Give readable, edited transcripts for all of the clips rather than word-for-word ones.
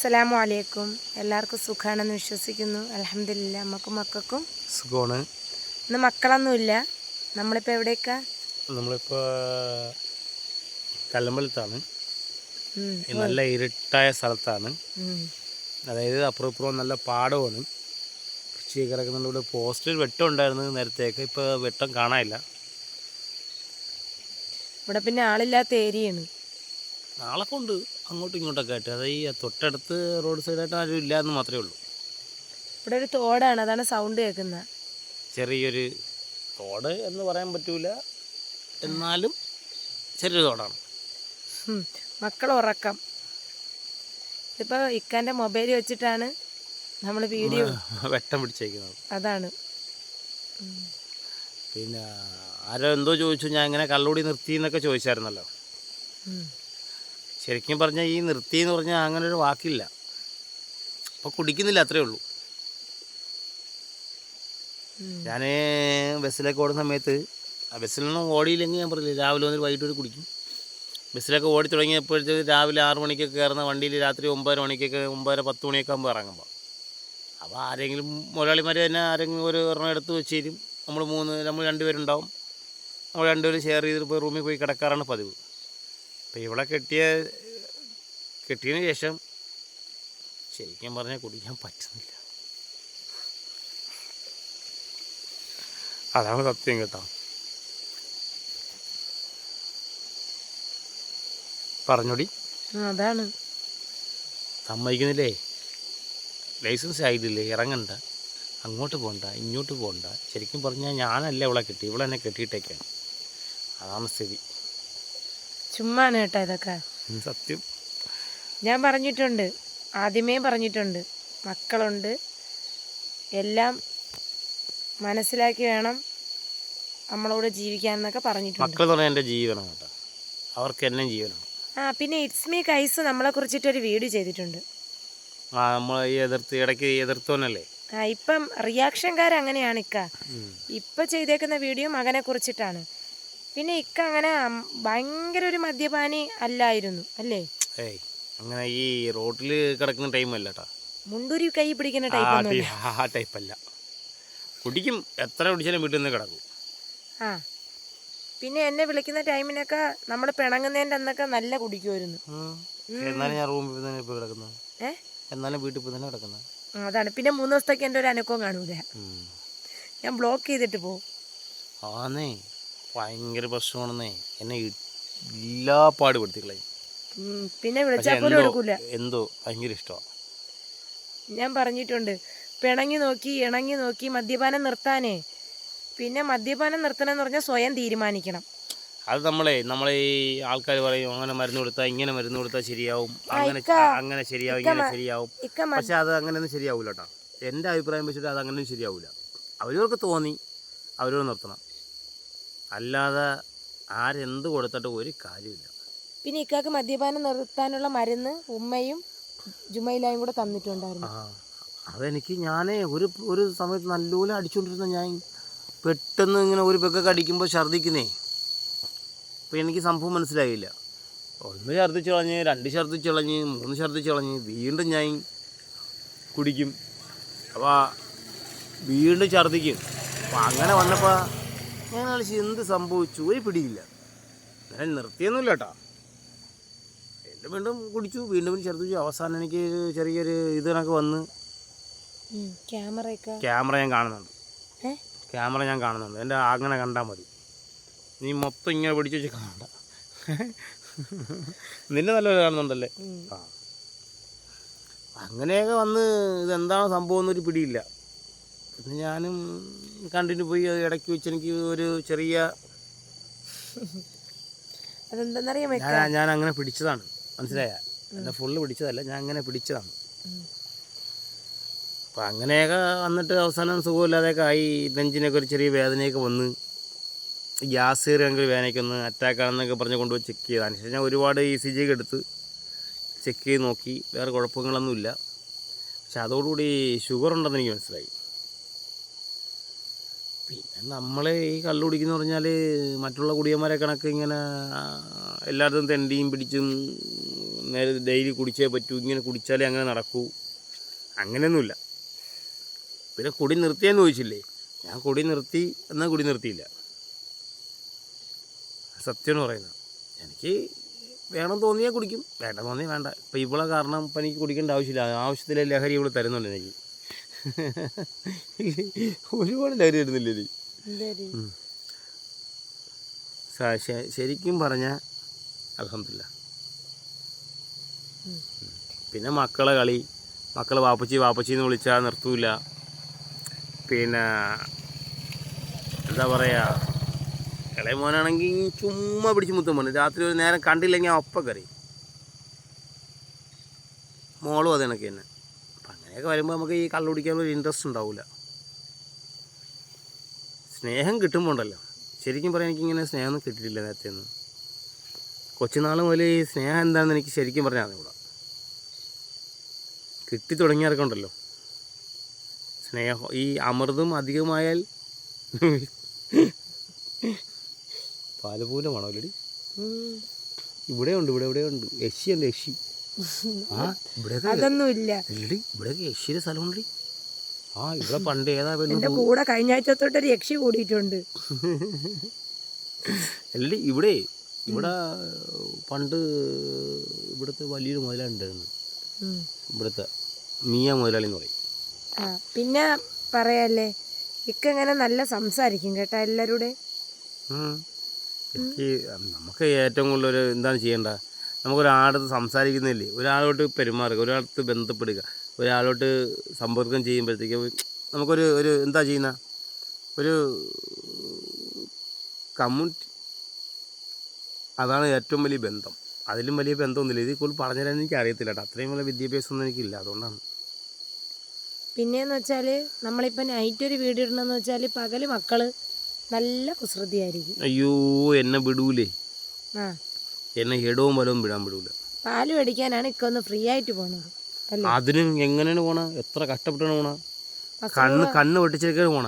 അസ്സലാമു അലൈക്കും. എല്ലാവർക്കും സുഖമാണെന്ന് വിശ്വസിക്കുന്നു. അൽഹംദുലില്ലാ. നമുക്കും മക്കൾക്കും സുഖമാണ്. ഇന്ന് മക്കളൊന്നുമില്ല. നമ്മളിപ്പോൾ എവിടേക്കാ? നമ്മളിപ്പോൾ കല്ലമ്പലത്താണ്. നല്ല ഇരുട്ടായ സ്ഥലത്താണ്. അതായത് അപ്പുറം ഇപ്പുറം നല്ല പാടമാണ്. കൃഷി കിടക്കുന്നുണ്ട്. ഇവിടെ പോസ്റ്റിൽ വെട്ടം ഉണ്ടായിരുന്നു നേരത്തേക്ക്. ഇപ്പോൾ വെട്ടം കാണാനില്ല. ഇവിടെ പിന്നെ ആളില്ലാത്ത ഏരിയയാണ്. ആളൊക്കെ ഉണ്ട് അങ്ങോട്ടും ഇങ്ങോട്ടൊക്കെ ആയിട്ട്. അത് ഈ തൊട്ടടുത്ത് റോഡ് സൈഡായിട്ട് ആരും ഇല്ല എന്ന് മാത്രമേ ഉള്ളൂ. ഇവിടെ ഒരു തോടാണ്, അതാണ് സൗണ്ട് കേൾക്കുന്നത്. ചെറിയൊരു തോട് എന്ന് പറയാൻ പറ്റൂല, എന്നാലും ചെറിയൊരു തോടാണ്. മക്കൾ ഉറക്കം. ഇതിപ്പോൾ ഇക്കാൻ്റെ മൊബൈൽ വെച്ചിട്ടാണ് നമ്മൾ വീഡിയോ വെട്ടം പിടിച്ചേക്കുന്നത്. അതാണ്. പിന്നെ ആരോ എന്തോ ചോദിച്ചു, ഞാൻ ഇങ്ങനെ കള്ളുകൂടി നിർത്തി എന്നൊക്കെ ചോദിച്ചായിരുന്നല്ലോ. ശരിക്കും പറഞ്ഞാൽ ഈ നിർത്തി എന്ന് പറഞ്ഞാൽ അങ്ങനെ ഒരു വാക്കില്ല. അപ്പോൾ കുടിക്കുന്നില്ല, അത്രേ ഉള്ളൂ. ഞാൻ ബസ്സിലേക്ക് ഓടുന്ന സമയത്ത് ബസ്സിൽ നിന്നും ഓടിയില്ലെങ്കിൽ ഞാൻ പറഞ്ഞില്ല, രാവിലെ വന്നിട്ട് വൈകിട്ട് ഒരു കുടിക്കും. ബസ്സിലൊക്കെ ഓടി തുടങ്ങിയപ്പോഴത്തേക്ക് രാവിലെ 6 മണിക്കൊക്കെ കയറുന്ന വണ്ടിയിൽ രാത്രി 9 മണിക്കൊക്കെ 9:10 മണിയൊക്കെ ആകുമ്പോൾ ഇറങ്ങുമ്പോൾ അപ്പോൾ ആരെങ്കിലും മുതലാളിമാർ തന്നെ ആരെങ്കിലും ഒരെണ്ണം എടുത്ത് വെച്ച് തരും. നമ്മൾ 2 പേരുണ്ടാവും. നമ്മൾ 2 പേരും ഷെയർ ചെയ്തിട്ട് പോയി റൂമിൽ പോയി കിടക്കാറാണ് പതിവ്. അപ്പോൾ ഇവിടെ കെട്ടിയതിന് ശേഷം ശരിക്കും പറഞ്ഞാൽ കുടിക്കാൻ പറ്റുന്നില്ല. അതാണ് സത്യം കേട്ടോ. പറഞ്ഞോടി. അതാണ് സമ്മതിക്കുന്നില്ലേ. ലൈസൻസ് ആയിട്ടില്ലേ, ഇറങ്ങണ്ട, അങ്ങോട്ട് പോകണ്ട, ഇങ്ങോട്ട് പോകണ്ട. ശരിക്കും പറഞ്ഞാൽ ഞാനല്ല ഇവളെ കെട്ടി, ഇവളെന്നെ കെട്ടിയിട്ടേക്കാണ്. അതാണ് സ്ഥിതി. ചുമ്മാണ് കേട്ടോ ഇതൊക്കെ. സത്യം. ഞാൻ പറഞ്ഞിട്ടുണ്ട്, ആദ്യമേ പറഞ്ഞിട്ടുണ്ട്, മക്കളുണ്ട്, എല്ലാം മനസ്സിലാക്കി വേണം നമ്മളോട് ജീവിക്കാനെന്നൊക്കെ പറഞ്ഞിട്ടുണ്ട്. മക്കൾ പറഞ്ഞാൽ എൻ്റെ ജീവനാണ് കേട്ടോ. അവർക്ക് എന്നെ ജീവനാണ്. പിന്നെ ഇറ്റ്സ് മീ കൈസ് നമ്മളെ കുറിച്ചിട്ടൊരു വീഡിയോ ചെയ്തിട്ടുണ്ട്. നമ്മൾ ഈ ഇടയ്ക്ക് എതിർത്തോന്നല്ലേ. ഇപ്പം റിയാക്ഷൻകാരങ്ങനെയാണ് ഇക്ക. ഇപ്പം ചെയ്തേക്കുന്ന വീഡിയോ മകനെ കുറിച്ചിട്ടാണ്. പിന്നെ ഇക്ക അങ്ങനെ ഭയങ്കര ഒരു മദ്യപാനി അല്ലായിരുന്നു അല്ലേ? ഏയ് അങ്ങനെ ഈ റോഡിൽ കിടക്കുന്ന ടൈമല്ല കേട്ടോ. മുണ്ടൂരി കൈ പിടിക്കുന്ന ആ ടൈപ്പല്ല. കുടിക്കും, എത്ര കുടിച്ചാലും വീട്ടിൽ നിന്ന് കിടക്കും. പിന്നെ എന്നെ വിളിക്കുന്ന ടൈമിനൊക്കെ നമ്മൾ പിണങ്ങുന്നതിൻ്റെ അന്നൊക്കെ നല്ല കുടിക്കുമായിരുന്നു. എന്നാലും ഞാൻ റൂമിൽ തന്നെ ഇപ്പോൾ കിടക്കുന്നത്. എന്നാലും വീട്ടിൽ പോയി തന്നെ കിടക്കുന്നത്. അതാണ്. പിന്നെ 3 ദിവസത്തേക്ക് എൻ്റെ ഒരു അനക്കവും കാണൂല. ഞാൻ ബ്ലോക്ക് ചെയ്തിട്ട് പോകും. ആന്നേ, ഭയങ്കര പ്രശ്നമാണെന്നേ. എന്നെ എല്ലാ പാടുപെടുത്തിക്കളെ. പിന്നെ വിളിച്ചാൽ പോലും എടുക്കൂല. എന്തോ ഭയങ്കര ഇഷ്ടമാണ്. ഞാൻ പറഞ്ഞിട്ടുണ്ട്, പിണങ്ങി നോക്കി ഇണങ്ങി നോക്കി മദ്യപാനം നിർത്താനേ. പിന്നെ മദ്യപാനം നിർത്തണമെന്ന് പറഞ്ഞാൽ സ്വയം തീരുമാനിക്കണം. അത് നമ്മളെ ഈ ആൾക്കാർ പറയും, അങ്ങനെ മരുന്ന് കൊടുത്താൽ ഇങ്ങനെ മരുന്ന് കൊടുത്താൽ ശരിയാവും, അങ്ങനെ ശരിയാവും, ഇങ്ങനെ ശരിയാവും. പക്ഷെ അത് അങ്ങനെയൊന്നും ശരിയാവില്ല കേട്ടോ. എൻ്റെ അഭിപ്രായം വെച്ചിട്ട് അത് അങ്ങനെയൊന്നും ശരിയാവില്ല. അവരവർക്ക് തോന്നി അവരോട് നിർത്തണം, അല്ലാതെ ആരെന്ത് കൊടുത്തിട്ട് ഒരു കാര്യമില്ല. പിന്നെ ഇക്കാക്ക് മദ്യപാനം നിർത്താനുള്ള മരുന്ന് ഉമ്മയും ജുമൈലായും കൂടെ തന്നിട്ടുണ്ടായിരുന്നു. ഞാൻ ഒരു സമയത്ത് നല്ലപോലെ അടിച്ചുകൊണ്ടിരുന്ന ഞാൻ പെട്ടെന്ന് ഇങ്ങനെ ഒരു പെക്കൊക്കെ അടിക്കുമ്പോൾ ഛർദ്ദിക്കുന്നേ. അപ്പോൾ എനിക്ക് സംഭവം മനസ്സിലായില്ല. 1 ഛർദ്ദിച്ച് കളഞ്ഞ്, 2 ഛർദ്ദിച്ച് കളഞ്ഞ്, 3 ഛർദ്ദിച്ച് കളഞ്ഞ്, വീണ്ടും ഞാൻ കുടിക്കും. അപ്പോൾ വീണ്ടും ഛർദ്ദിക്കും. അപ്പോൾ അങ്ങനെ വന്നപ്പോൾ ഞാൻ കളിച്ച് എന്ത് സംഭവിച്ചു ഒരു പിടിയില്ല. ഞാൻ നിർത്തിയൊന്നുമില്ല കേട്ടോ. വീണ്ടും കുടിച്ചു, വീണ്ടും ഛർദ്ദിച്ചു. അവസാനം എനിക്ക് ചെറിയൊരു കണക്ക് വന്ന് ക്യാമറ ഞാൻ കാണുന്നുണ്ട്. എൻ്റെ അങ്ങനെ കണ്ടാൽ മതി. നീ മൊത്തം ഇങ്ങനെ പിടിച്ചു വെച്ച് കാണണ്ട. നിന്നെ നല്ലപോലെ കാണുന്നുണ്ടല്ലേ. അങ്ങനെയൊക്കെ വന്ന് ഇതെന്താണ് സംഭവം എന്നൊരു പിടിയില്ല. പിന്നെ ഞാനും കണ്ടിന്യൂ പോയി. ഇടയ്ക്ക് വെച്ച് എനിക്ക് ഒരു ചെറിയ ഞാൻ അങ്ങനെ പിടിച്ചതാണ്, മനസ്സിലായ? എന്നെ ഫുള്ള് പിടിച്ചതല്ല, ഞാൻ അങ്ങനെ പിടിച്ചതാണ്. അപ്പം അങ്ങനെയൊക്കെ വന്നിട്ട് അവസാനം സുഖമില്ലാതെയൊക്കെ ആയി. നെഞ്ചിനൊക്കെ ഒരു ചെറിയ വേദനയൊക്കെ വന്ന്, ഗ്യാസ് കയറിയെങ്കിൽ വേദനയ്ക്കൊന്ന് അറ്റാക്കാണെന്നൊക്കെ പറഞ്ഞ് കൊണ്ടുപോയി ചെക്ക് ചെയ്തതിന് ശേഷം ഞാൻ ഒരുപാട് ECG ഒക്കെ എടുത്ത് ചെക്ക് ചെയ്ത് നോക്കി. വേറെ കുഴപ്പങ്ങളൊന്നുമില്ല. പക്ഷെ അതോടുകൂടി ഷുഗർ ഉണ്ടെന്ന് എനിക്ക് മനസ്സിലായി. പിന്നെ നമ്മൾ ഈ കള്ളു കുടിക്കുന്ന പറഞ്ഞാൽ മറ്റുള്ള കുടിയന്മാരെ കണക്ക് ഇങ്ങനെ എല്ലായിടത്തും തെണ്ടിയും പിടിച്ചും നേരെ ഡെയിലി കുടിച്ചേ പറ്റൂ, ഇങ്ങനെ കുടിച്ചാലേ അങ്ങനെ നടക്കൂ, അങ്ങനെയൊന്നുമില്ല. പിന്നെ കുടി നിർത്തിയെന്ന് ചോദിച്ചില്ലേ, ഞാൻ കുടി നിർത്തി എന്നാൽ കുടി നിർത്തിയില്ല, സത്യമാണ് പറയുന്നത്. എനിക്ക് വേണം തോന്നിയാൽ കുടിക്കും, വേണ്ട തോന്നിയാൽ വേണ്ട. ഇപ്പം ഇവളെ കാരണം ഇപ്പം എനിക്ക് കുടിക്കേണ്ട ആവശ്യമില്ല, ആവശ്യത്തിലെ ലഹരി ഇവള് തരുന്നുണ്ട് എനിക്ക്. ഒരുപാട് ലഹരി തരുന്നില്ല എനിക്ക്. ശരിക്കും പറഞ്ഞാൽ അൽഹംദുലില്ലാ. പിന്നെ മക്കളെ കളി, മക്കൾ വാപ്പച്ചി വാപ്പച്ചിന്ന് വിളിച്ചാൽ നിർത്തൂല. പിന്നെ എന്താ പറയുക, ഇളയ മോനാണെങ്കിൽ ചുമ്മാ പിടിച്ച് മുത്തം പോകണം. രാത്രി ഒരു നേരം കണ്ടില്ലെങ്കിൽ ഒപ്പം കറി. മോളും അത് കണക്ക് തന്നെ. അപ്പം അങ്ങനെയൊക്കെ വരുമ്പോൾ നമുക്ക് ഈ കള്ളു കുടിക്കാനൊരു ഇൻട്രസ്റ്റ് ഉണ്ടാവില്ല. സ്നേഹം കിട്ടുമ്പോൾ ഉണ്ടല്ലോ, ശരിക്കും പറയാൻ എനിക്കിങ്ങനെ സ്നേഹമൊന്നും കിട്ടിയിട്ടില്ല നേരത്തെ ഒന്നും. കൊച്ചുനാൾ മുതൽ ഈ സ്നേഹം എന്താണെന്ന് എനിക്ക് ശരിക്കും പറഞ്ഞാൽ അറിഞ്ഞൂടാ. കിട്ടി തുടങ്ങിയവർക്കുണ്ടല്ലോ സ്നേഹം. ഈ അമൃതും അധികമായാൽ പാലപൂല മണോലടി. ഇവിടെ ഉണ്ട് യക്ഷി ഉണ്ട്, യക്ഷി. ആ ഇവിടെ അതൊന്നുമില്ല ഇല്ലടി, ഇവിടെയൊക്കെ യക്ഷിയുടെ സ്ഥലമുണ്ടടി. ആ ഇവിടെ പണ്ട് ഏതാ എന്റെ കൂടെ കഴിഞ്ഞ ആഴ്ച തൊട്ടൊരു യക്ഷി കൂടിയിട്ടുണ്ട്. അല്ലടി ഇവിടെ പണ്ട് ഇവിടുത്തെ വലിയൊരു മുതലുണ്ടായിരുന്നു, ഇവിടുത്തെ മിയ മുതലാളി എന്ന് പറയും. പിന്നെ പറയല്ലേ, ഇങ്ങനെ നല്ല സംസാരിക്കും കേട്ടോ എല്ലാവരുടെ. എനിക്ക് നമുക്ക് ഏറ്റവും കൂടുതൽ എന്താണ് ചെയ്യേണ്ട, നമുക്കൊരാളടുത്ത് സംസാരിക്കുന്നില്ലേ, ഒരാളോട്ട് പെരുമാറുക, ഒരാളടുത്ത് ബന്ധപ്പെടുക, ഒരാളോട്ട് സമ്പർക്കം ചെയ്യുമ്പോഴത്തേക്ക് നമുക്കൊരു എന്താ ചെയ്യുന്ന ഒരു കമ്മ്യൂണിറ്റി, അതാണ് ഏറ്റവും വലിയ ബന്ധം. അതിലും വലിയ ബന്ധമൊന്നുമില്ല. ഇതിൽ കൂടുതൽ പറഞ്ഞു തരാൻ എനിക്ക് അറിയത്തില്ല കേട്ടോ, അത്രയും വലിയ വിദ്യാഭ്യാസമൊന്നും എനിക്കില്ല, അതുകൊണ്ടാണ്. പിന്നെയെന്ന് വെച്ചാൽ നമ്മളിപ്പോൾ നൈറ്റ് ഒരു വീഡിയോ ഇടണമെന്ന് വെച്ചാൽ പകല് മക്കള് നല്ല കുസൃതിയായിരിക്കും. അയ്യോ എന്നെ വിടൂലേ, എന്നെ ഇടവും വലവും വിടാൻ വിടൂല. പാല് മേടിക്കാനാണ് ഇക്കൊന്ന് ഫ്രീ ആയിട്ട് പോണത് അല്ലേ? അതിന് എങ്ങനെയാണ് പോണ, എത്ര കഷ്ടപ്പെട്ടാണ് പോണ, കണ്ണ് പൊട്ടിച്ചേക്കാണ് പോണ.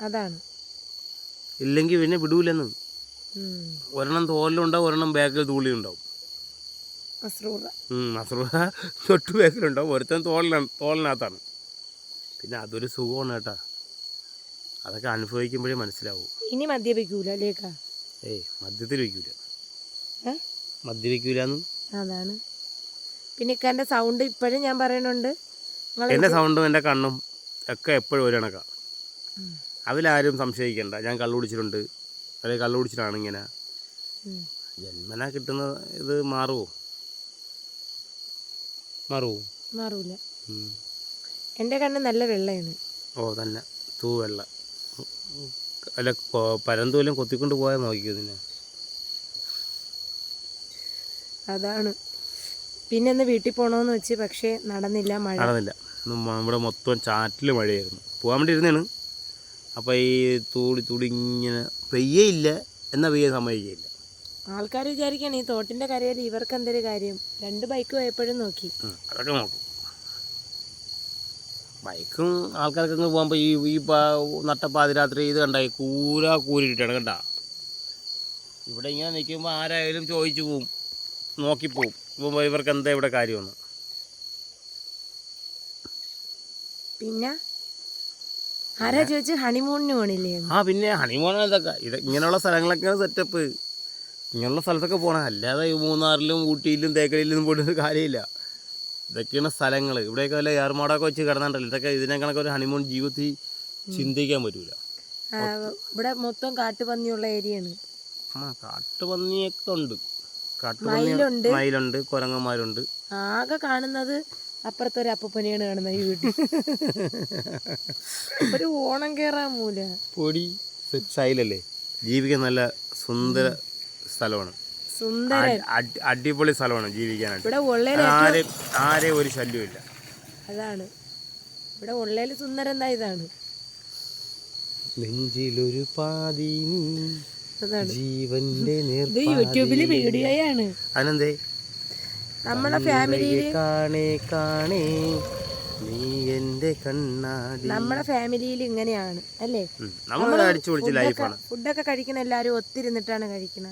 അതാണ് ഇല്ലെങ്കിൽ പിന്നെ വിടൂലെന്ന്. ഒരെണ്ണം തോലിലുണ്ടാവും, ഒരെണ്ണം ബാക്കിൽ തൂളി ഉണ്ടാവും. മസ്രൂറ തൊട്ട് ബാക്കിലുണ്ടാവും, ഒരുത്തൻ തോളിനകത്താണ്. പിന്നെ അതൊരു സുഖമാണ് കേട്ടാ, അതൊക്കെ അനുഭവിക്കുമ്പോഴേ മനസ്സിലാവും. ഇനി മദ്യപിക്കൂല അല്ലേക്കാ? മദ്യത്തിൽ വയ്ക്കൂല, മദ്യപിക്കൂലെന്ന്. അതാണ്. പിന്നെ ഇക്കാൻ്റെ സൗണ്ട് ഇപ്പോഴും ഞാൻ പറയണുണ്ട്, എൻ്റെ സൗണ്ടും എൻ്റെ കണ്ണും ഒക്കെ എപ്പോഴും ഒരു കണക്കാ. അതിലാരും സംശയിക്കണ്ട ഞാൻ കള്ളു കുടിച്ചിട്ടുണ്ട്, അല്ലെങ്കിൽ കള്ളു കുടിച്ചിട്ടാണ് ഇങ്ങനെ. ജന്മന കിട്ടുന്ന ഇത് മാറുമോ? മാറൂല. എൻ്റെ കണ്ണ് നല്ല വെള്ളയാണ്. തന്നെ തൂവെള്ള. അല്ല പരന്തൂലും കൊത്തിക്കൊണ്ട് പോയാൽ നോക്കിയോ ഇതിനെ. അതാണ്. പിന്നെ ഒന്ന് വീട്ടിൽ പോകണമെന്ന് വെച്ച്, പക്ഷേ നടന്നില്ല. നടന്നില്ല. ഇവിടെ മൊത്തം ചാറ്റിൽ മഴയായിരുന്നു. പോകാൻ വേണ്ടി ഇരുന്നാണ്. അപ്പോൾ ഈ തൂടി ഇങ്ങനെ പെയ്യയില്ല, എന്നാൽ പെയ്യാൻ സമ്മതിക്കുകയില്ല. ആൾക്കാർ വിചാരിക്കണം ഈ തോട്ടിൻ്റെ കരയിൽ ഇവർക്ക് എന്തൊരു കാര്യം. 2 ബൈക്ക് പോയപ്പോഴും നോക്കി. അതൊക്കെ നോക്കും. ബൈക്കും ആൾക്കാർക്കൊക്കെ പോകുമ്പോൾ ഈ നട്ടപ്പാതിരാത്രി ഇത് കണ്ടായി കൂരിട്ടാണ് കണ്ട. ഇവിടെ ഇങ്ങനെ നിൽക്കുമ്പോൾ ആരായാലും ചോദിച്ചു പോവും, നോക്കിപ്പോവും ഇവർക്ക് എന്താ ഇവിടെ കാര്യമെന്ന്. പിന്നെ ആരാ ചോദിച്ചു ഹണിമൂണിന് പോണില്ലേ? പിന്നെ ഹണിമൂൺ ഇതൊക്കെ ഇങ്ങനെയുള്ള സ്ഥലങ്ങളൊക്കെയാണ് സെറ്റപ്പ്. ഇങ്ങനെയുള്ള സ്ഥലത്തൊക്കെ പോകണം, അല്ലാതെ ഈ മൂന്നാറിലും ഊട്ടിയിലും തേക്കടിയിലും പോയിട്ട് കാര്യമില്ല. ഇതൊക്കെയാണ് സ്ഥലങ്ങൾ. ഇവിടെയൊക്കെ വല്ല ഏർമാടൊക്കെ വെച്ച് കിടന്നിട്ടല്ലോ, ഇതൊക്കെ ഇതിനെ കണക്ക് ഒരു ഹണിമൂൺ ജീവിതത്തിൽ ചിന്തിക്കാൻ പറ്റൂല. ഇവിടെ മൊത്തം കാട്ടുപന്നിയുള്ള ഏരിയയാണ്. കാട്ടുപന്നിയൊക്കെ ഉണ്ട്, മയിലുണ്ട്, കുരങ്ങന്മാരുണ്ട്. ആകെ കാണുന്നത് അപ്പുറത്തൊരു അപ്പൂപ്പനെയാണ് കാണുന്നത് ഈ വീട്ടിൽ. ഒരു ഓണം കേറാൻ മൂല പൊടി സൈലല്ലേ. ജീവിക്കാൻ നല്ല സുന്ദര സ്ഥലമാണ്, അടിപൊളി സ്ഥലമാണ് ജീവിക്കാനായിട്ട്. ആരെയും ഒരു ശല്യമില്ല. അതാണ് ഇവിടെ ഉള്ളേല് സുന്ദരം എന്താ ഇതാണ്. നെഞ്ചിലൊരു പാതി ജീവന്റെ യൂട്യൂബില് വീഡിയോയാണ്. അതെന്തേ? നമ്മളെ ഫാമിലിയില് നീ എന്റെ കണ്ണാടി. നമ്മളെ ഫാമിലിയിൽ ഇങ്ങനെയാണ് അല്ലേ? ഫുഡൊക്കെ കഴിക്കണ എല്ലാരും ഒത്തിരുന്നിട്ടാണ് കഴിക്കണ.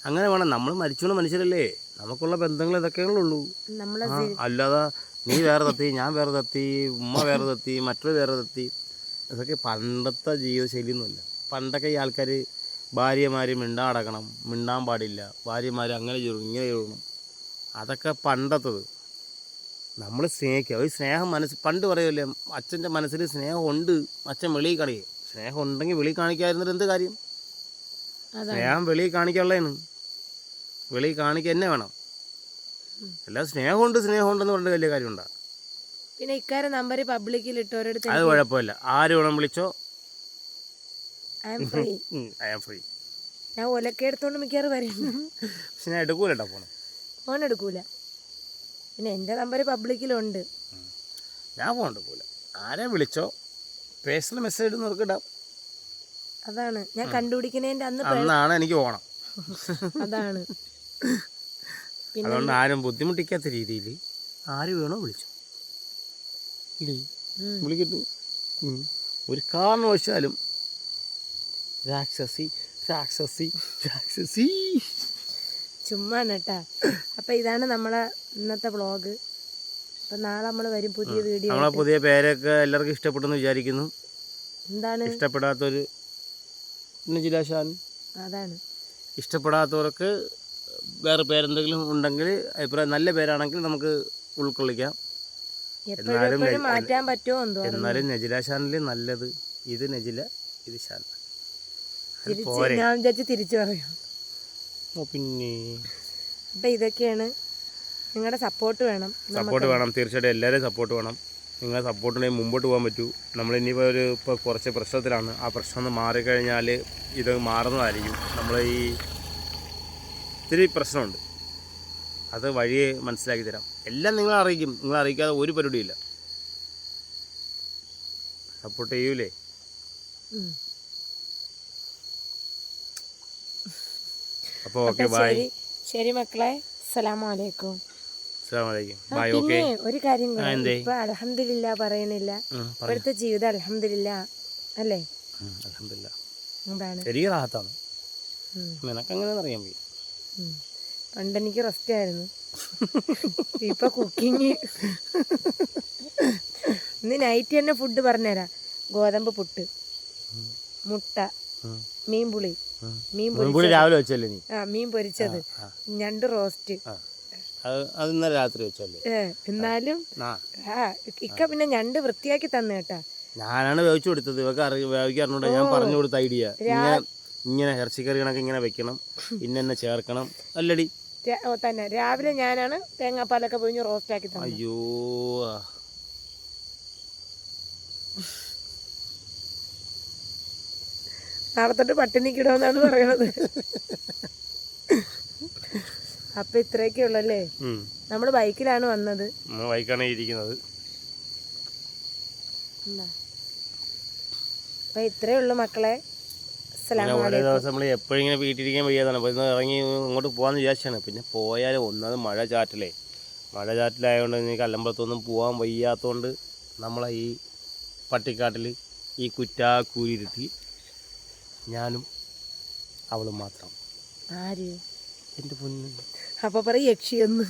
അങ്ങനെ വേണം. നമ്മൾ മരിച്ചോണ്ട് മനുഷ്യരല്ലേ. നമുക്കുള്ള ബന്ധങ്ങൾ ഇതൊക്കെയുള്ളൂ. നമ്മളെ ആ അല്ലാതെ നീ വേറെ തത്തി, ഞാൻ വേറെ തത്തി, ഉമ്മ വേറെ തത്തി, മറ്റൊരു വേറെ തത്തി, ഇതൊക്കെ പണ്ടത്തെ ജീവിതശൈലിയൊന്നുമില്ല. പണ്ടൊക്കെ ഈ ആൾക്കാർ ഭാര്യമാർ മിണ്ടാൻ അടക്കണം, മിണ്ടാൻ പാടില്ല, ഭാര്യമാർ അങ്ങനെ ചെയ്യണം ഇങ്ങനെ ചെയ്യണം, അതൊക്കെ പണ്ടത്തത്. നമ്മൾ സ്നേഹിക്കുക, ഒരു സ്നേഹം പണ്ട് പറയുമല്ലേ അച്ഛൻ്റെ മനസ്സിൽ സ്നേഹമുണ്ട്, അച്ഛൻ വെളിയിൽ കാണിക്കുക. സ്നേഹം ഉണ്ടെങ്കിൽ വെളിയിൽ കാണിക്കാതിരുന്നിട്ട് എന്ത് കാര്യം? സ്നേഹം വെളിയിൽ കാണിക്കാനുള്ളതാണ്, വെളിയിൽ കാണിക്കുക തന്നെ വേണം. എല്ലാം സ്നേഹമുണ്ടെന്ന് പറഞ്ഞിട്ട് വലിയ കാര്യമുണ്ടോ? പിന്നെ ഇക്കാരെ നമ്പർ പബ്ലിക്കിൽ ഇട്ടോരെടുത്ത് അത് കുഴപ്പമില്ല, ആര് വേണം വിളിച്ചോ, I'm free. I am free. ഞാൻ ഒലക്കെ എടുത്തോണ്ട് മിക്കവാറും വരുന്നു. പക്ഷെ ഞാൻ എടുക്കൂല കേട്ടോ ഫോൺ എടുക്കൂല. പിന്നെ എൻ്റെ നമ്പർ പബ്ലിക്കിലുണ്ട്. ഞാൻ ഫോൺ എടുക്കൂല. ആരെ വിളിച്ചോ പേഴ്സണൽ മെസ്സേജ് ഇടുന്നവർക്ക് ഇടാം. അതാണ് ഞാൻ കണ്ടുപിടിക്കുന്നതിൻ്റെ അന്നാണ് എനിക്ക് ഓണം. അതാണ്. അതുകൊണ്ട് ആരും ബുദ്ധിമുട്ടിക്കാത്ത രീതിയിൽ ആര് വേണോ വിളിച്ചു ഇല്ലേ, വിളിക്കട്ടെ. ഒരു കാരണവശാലും രാക്ഷസി രാക്ഷസി രാക്ഷസി ചുമ്മാ കേട്ടാ. അപ്പം ഇതാണ് നമ്മളെ ഇന്നത്തെ വ്ളോഗ്. അപ്പം നാളെ നമ്മൾ വരും പുതിയ വീഡിയോ. നമ്മളെ പുതിയ പേരൊക്കെ എല്ലാവർക്കും ഇഷ്ടപ്പെട്ടെന്ന് വിചാരിക്കുന്നു. എന്താണ് ഇഷ്ടപ്പെടാത്തൊരു ജിലാശാൻ, അതാണ് ഇഷ്ടപ്പെടാത്തവർക്ക് വേറെ പേരെന്തെങ്കിലും ഉണ്ടെങ്കിൽ അഭിപ്രായം നല്ല പേരാണെങ്കിൽ നമുക്ക് ഉൾക്കൊള്ളിക്കാം. എപ്പോഴും മാറ്റാൻ പറ്റുമോ എന്തോ. എന്നാലും നജില ഷാനിൽ നല്ലത് ഇത് നജില, ഇത് ഷാൻ. ഞാൻ വിചാരിച്ച് തിരിച്ചു പറയാം. പിന്നെ അപ്പം ഇതൊക്കെയാണ്. നിങ്ങളുടെ സപ്പോർട്ട് വേണം. തീർച്ചയായിട്ടും എല്ലാവരെയും സപ്പോർട്ട് വേണം. നിങ്ങളെ സപ്പോർട്ടുണ്ടെങ്കിൽ മുമ്പോട്ട് പോകാൻ പറ്റൂ. നമ്മളിനിയിപ്പോൾ ഇപ്പോൾ കുറച്ച് പ്രശ്നത്തിലാണ്. ആ പ്രശ്നം ഒന്ന് മാറിക്കഴിഞ്ഞാൽ ഇത് മാറുന്നതായിരിക്കും. നമ്മൾ ഈ ഇത്തിരി പ്രശ്നമുണ്ട്, അത് വഴിയെ മനസ്സിലാക്കി തരാം. എല്ലാം നിങ്ങളെ അറിയിക്കും. നിങ്ങളെ അറിയിക്കാതെ ഒരു പരിപാടിയില്ല. സപ്പോർട്ട് ചെയ്യൂലേ? അപ്പോൾ ഓക്കെ, ബൈ. ശരി മക്കളെ, അസ്സലാമു അലൈക്കും. ബൈ. ഓക്കെ, ഒരു കാര്യം ഇപ്പൊ അൽഹംദുലില്ലാ പറയണില്ല. ഇപ്പോഴത്തെ ജീവിതം അൽഹംദുലില്ലാ അല്ലേ? ശരി, റാഹത്താണ്. നിനക്കങ്ങനെ അറിയാൻ പോയി. പണ്ടെനിക്ക് റെസ്റ്റ് ആയിരുന്നു, ഇപ്പൊ കുക്കിങ്. ഇന്ന് നൈറ്റ് തന്നെ ഫുഡ് പറഞ്ഞുതരാം. ഗോതമ്പ് പുട്ട്, മുട്ട, മീൻപുളി, രാവിലെ വെച്ചല്ലേ നീ? മീൻ പൊരിച്ചത്, ഞണ്ട് റോസ്റ്റ്. അത് ഇന്നലെ രാത്രി വെച്ചല്ലേ? എന്നാലും ഇക്ക പിന്നെ ഞണ്ട് വൃത്തിയാക്കി തന്നു കേട്ടാ. ഞാനാണ് വേവിച്ചു കൊടുത്തത്. ഇവക്ക് വേവിക്കാറുണ്ട്. ഞാൻ പറഞ്ഞു കൊടുത്ത ഐഡിയ ഇങ്ങനെ ഇറച്ചിക്കറി കണക്ക് ഇങ്ങനെ വെക്കണം, ഇന്നെ ചേർക്കണം അല്ലടി തന്നെ. രാവിലെ ഞാനാണ് തേങ്ങാപ്പാലൊക്കെ പൊഴിഞ്ഞ് റോസ്റ്റ് ആക്കി തന്നത്. അയ്യോ, നാളെ തൊട്ട് പട്ടിണിക്കിടുമെന്നാണ് പറയണത്. അപ്പൊ ഇത്രയൊക്കെ ഉള്ളല്ലേ. നമ്മള് ബൈക്കിലാണ് വന്നത്. ബൈക്കാണ് ഇരിക്കുന്നത്. അപ്പൊ ഇത്രയേ ഉള്ളു മക്കളെ. ഓരോ ദിവസം നമ്മൾ എപ്പോഴും ഇങ്ങനെ വീട്ടിലിരിക്കാൻ വയ്യാതാണ്. അപ്പോൾ ഇന്ന് ഇറങ്ങി ഇങ്ങോട്ട് പോകാമെന്ന് വിചാരിച്ചാണ്. പിന്നെ പോയാലും ഒന്നത് മഴ ചാറ്റിലായതുകൊണ്ട് എനിക്ക് അല്ലമ്പലത്തൊന്നും പോകാൻ വയ്യാത്തതുകൊണ്ട് നമ്മളെ ഈ പട്ടിക്കാട്ടിൽ ഈ കുറ്റാക്കൂരിരുത്തി ഞാനും അവളും മാത്രം. ആര്? എൻ്റെ പൊന്ന്. അപ്പോൾ പറയും യക്ഷിയൊന്ന്.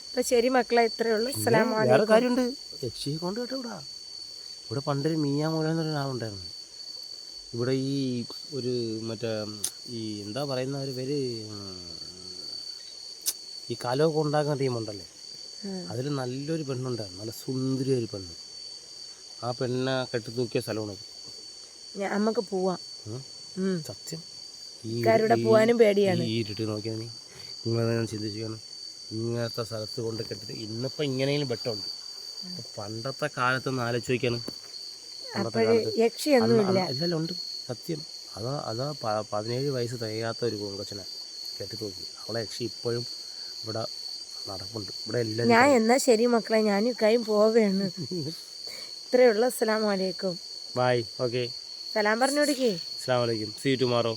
അപ്പം ശരി മക്കളെ, ഇത്രയേ ഉള്ളൂ. വേറെ കാര്യമുണ്ട്, യക്ഷിയെ കൊണ്ട് കേട്ടോ. ഇവിടെ പണ്ടൊരു മീയാമൂല എന്നൊരു ആളുണ്ടായിരുന്നു. ഇവിടെ ഈ ഒരു മറ്റേ ഈ എന്താ പറയുന്ന ഒരു പേര്, ഈ കലമൊക്കെ ഉണ്ടാക്കുന്ന ടീമുണ്ടല്ലേ, അതിൽ നല്ലൊരു പെണ്ണുണ്ടായിരുന്നു, നല്ല സുന്ദരി ഒരു പെണ്ണ്. ആ പെണ്ണെ കെട്ടിത്തൂക്കിയ സ്ഥലമാണ്. നമുക്ക് പോവാം. സത്യം പോവാനും പേടിയാണ്. ഈ ഇരുട്ട് നോക്കിയാൽ നിങ്ങൾ ചിന്തിച്ചാണ് ഇങ്ങനത്തെ സ്ഥലത്ത് കൊണ്ട് കെട്ടിട്ട്. ഇന്നിപ്പോൾ ഇങ്ങനെയും വെട്ടമുണ്ട്. പണ്ടത്തെ കാലത്തൊന്ന് ആലോചിച്ച് നോക്കിയാണ്. എല്ലാം ഉണ്ട് സത്യം. അതാ 17 വയസ്സ് തികയാത്ത ഒരു കൊച്ചനെ കെട്ടിത്തൂക്കി. അവളെ യക്ഷി ഇപ്പോഴും ഇവിടെ നടപ്പുണ്ട്. ഇവിടെ എല്ലാം. ഞാൻ എന്നാ ശരി മക്കളെ, ഞാനും കൈയും പോവുകയാണ്. ഇത്രയേ ഉള്ളൂ. അസ്സലാമു അലൈക്കും. ബൈ. ഓക്കെ, സലാം പറഞ്ഞു കൊടുക്കേ. അസ്സലാമു അലൈക്കും. See you tomorrow.